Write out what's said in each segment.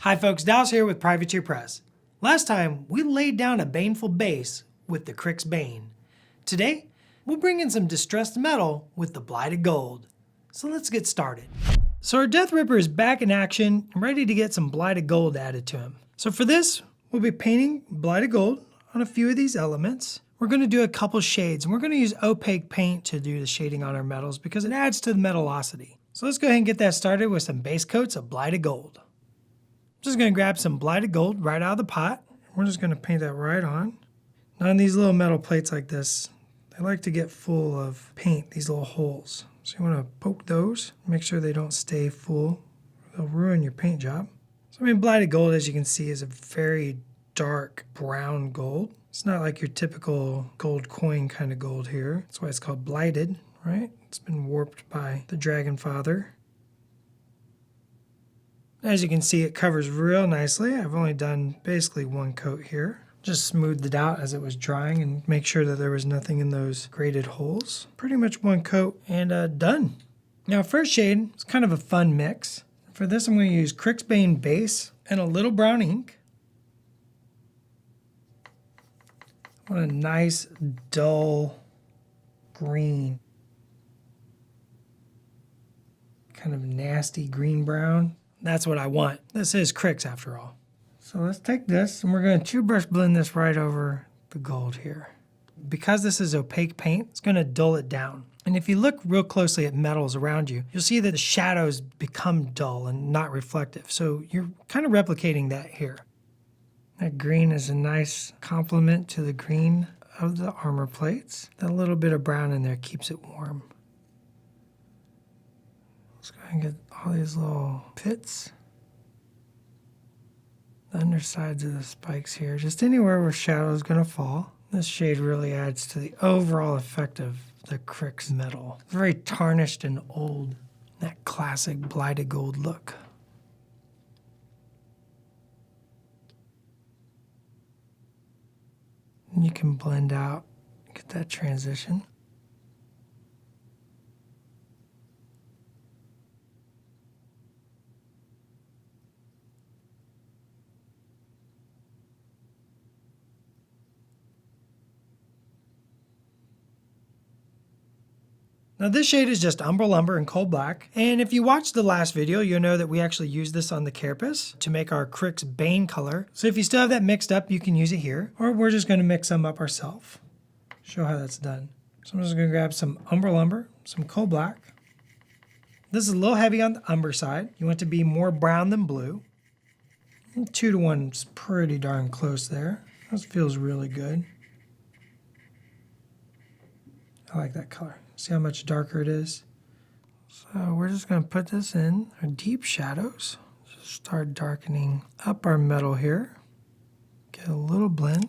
Hi folks, Dallas here with Privateer Press. Last time, we laid down a baneful base with the Cryx Bane. Today, we'll bring in some distressed metal with the Blighted Gold. So let's get started. So our Death Ripper is back in action and ready to get some Blighted Gold added to him. So for this, we'll be painting Blighted Gold on a few of these elements. We're going to do a couple shades, and we're going to use opaque paint to do the shading on our metals because it adds to the metallosity. So let's go ahead and get that started with some base coats of Blighted Gold. Just going to grab some Blighted Gold right out of the pot. We're just going to paint that right on. Now on these little metal plates like this, they like to get full of paint, these little holes. So you want to poke those, make sure they don't stay full. They'll ruin your paint job. So Blighted Gold, as you can see, is a very dark brown gold. It's not like your typical gold coin kind of gold here. That's why it's called blighted, right? It's been warped by the Dragon Father. As you can see, it covers real nicely. I've only done basically one coat here. Just smoothed it out as it was drying and make sure that there was nothing in those graded holes. Pretty much one coat and done. Now first shade is kind of a fun mix. For this I'm going to use Cryx Bane base and a little brown ink. I want a nice dull green. Kind of nasty green brown. That's what I want. This is Cryx after all. So let's take this and we're going to 2-brush blend this right over the gold here. Because this is opaque paint, it's going to dull it down. And if you look real closely at metals around you, you'll see that the shadows become dull and not reflective. So you're kind of replicating that here. That green is a nice complement to the green of the armor plates. That little bit of brown in there keeps it warm. Let's go ahead and get all these little pits. The undersides of the spikes here, just anywhere where shadow is going to fall. This shade really adds to the overall effect of the Cryx metal. Very tarnished and old. That classic Blighted Gold look. And you can blend out, get that transition. Now this shade is just Umber Lumber and Coal Black, and if you watched the last video, you'll know that we actually used this on the carapace to make our Cryx Bane color. So if you still have that mixed up, you can use it here, or we're just going to mix them up ourselves. Show how that's done. So I'm just going to grab some Umber Lumber, some Coal Black. This is a little heavy on the umber side. You want it to be more brown than blue. 2 to 1 is pretty darn close there. This feels really good. I like that color. See how much darker it is? So we're just going to put this in our deep shadows. Just start darkening up our metal here. Get a little blend.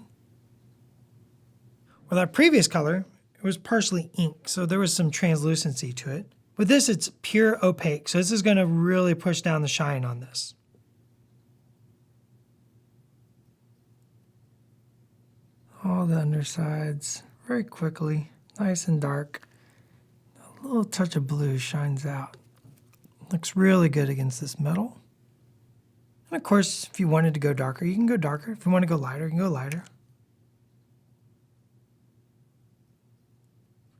With our previous color, it was partially ink, so there was some translucency to it. With this, it's pure opaque, so this is going to really push down the shine on this. All the undersides very quickly, nice and dark. A little touch of blue shines out. Looks really good against this metal. And of course, if you wanted to go darker, you can go darker. If you want to go lighter, you can go lighter.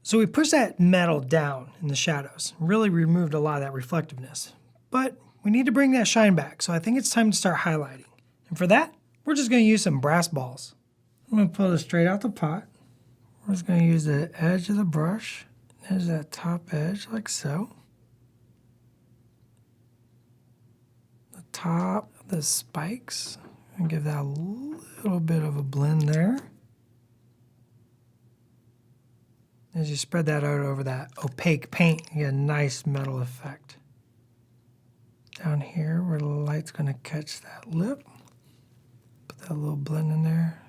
So we pushed that metal down in the shadows, really removed a lot of that reflectiveness. But we need to bring that shine back, so I think it's time to start highlighting. And for that, we're just going to use some brass balls. I'm going to pull this straight out the pot. We're just going to use the edge of the brush. There's that top edge, like so. The top of the spikes. And give that a little bit of a blend there. As you spread that out over that opaque paint, you get a nice metal effect. Down here where the light's going to catch that lip. Put that little blend in there.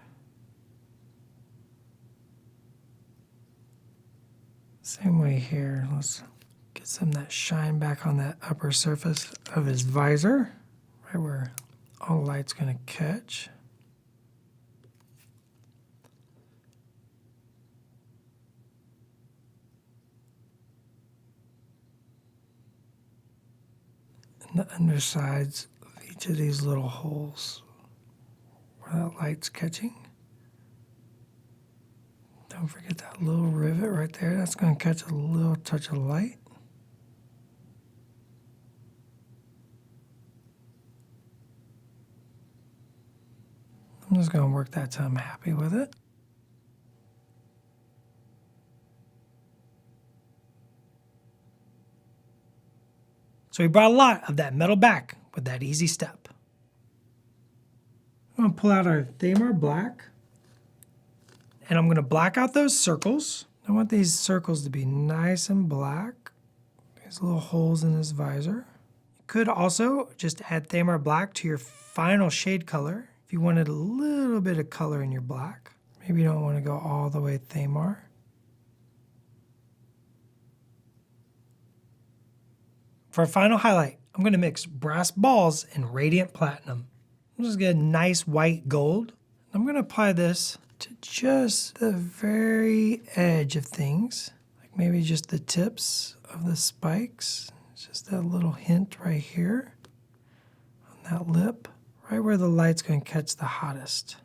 Same way here, let's get some of that shine back on that upper surface of his visor, right where all the light's going to catch. And the undersides of each each of these little holes where that light's catching. Don't forget that little rivet right there. That's going to catch a little touch of light. I'm just going to work that till I'm happy with it. So we brought a lot of that metal back with that easy step. I'm going to pull out our Thamar black. And I'm going to black out those circles. I want these circles to be nice and black. There's little holes in this visor. You could also just add Thamar black to your final shade color if you wanted a little bit of color in your black. Maybe you don't want to go all the way Thamar. For a final highlight, I'm going to mix brass balls and radiant platinum. I'm just going to get a nice white gold. I'm going to apply this to just the very edge of things, like maybe just the tips of the spikes. Just that little hint right here on that lip, right where the light's going to catch the hottest.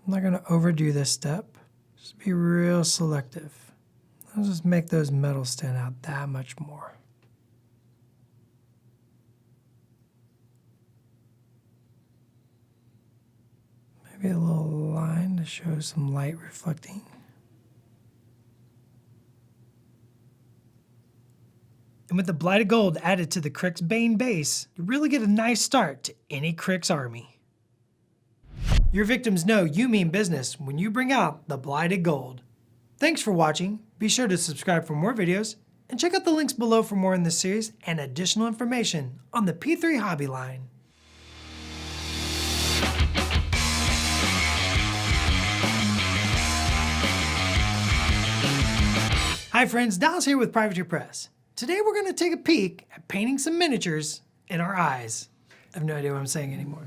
I'm not going to overdo this step, just be real selective. I'll just make those metals stand out that much more. Maybe a little line to show some light reflecting. And with the Blighted Gold added to the Cryx Bane base, you really get a nice start to any Cryx army. Your victims know you mean business when you bring out the Blighted Gold. Thanks for watching. Be sure to subscribe for more videos and check out the links below for more in this series and additional information on the P3 Hobby line. Hi friends, Dallas here with Privateer Press. Today we're going to take a peek at painting some miniatures in our eyes. I have no idea what I'm saying anymore.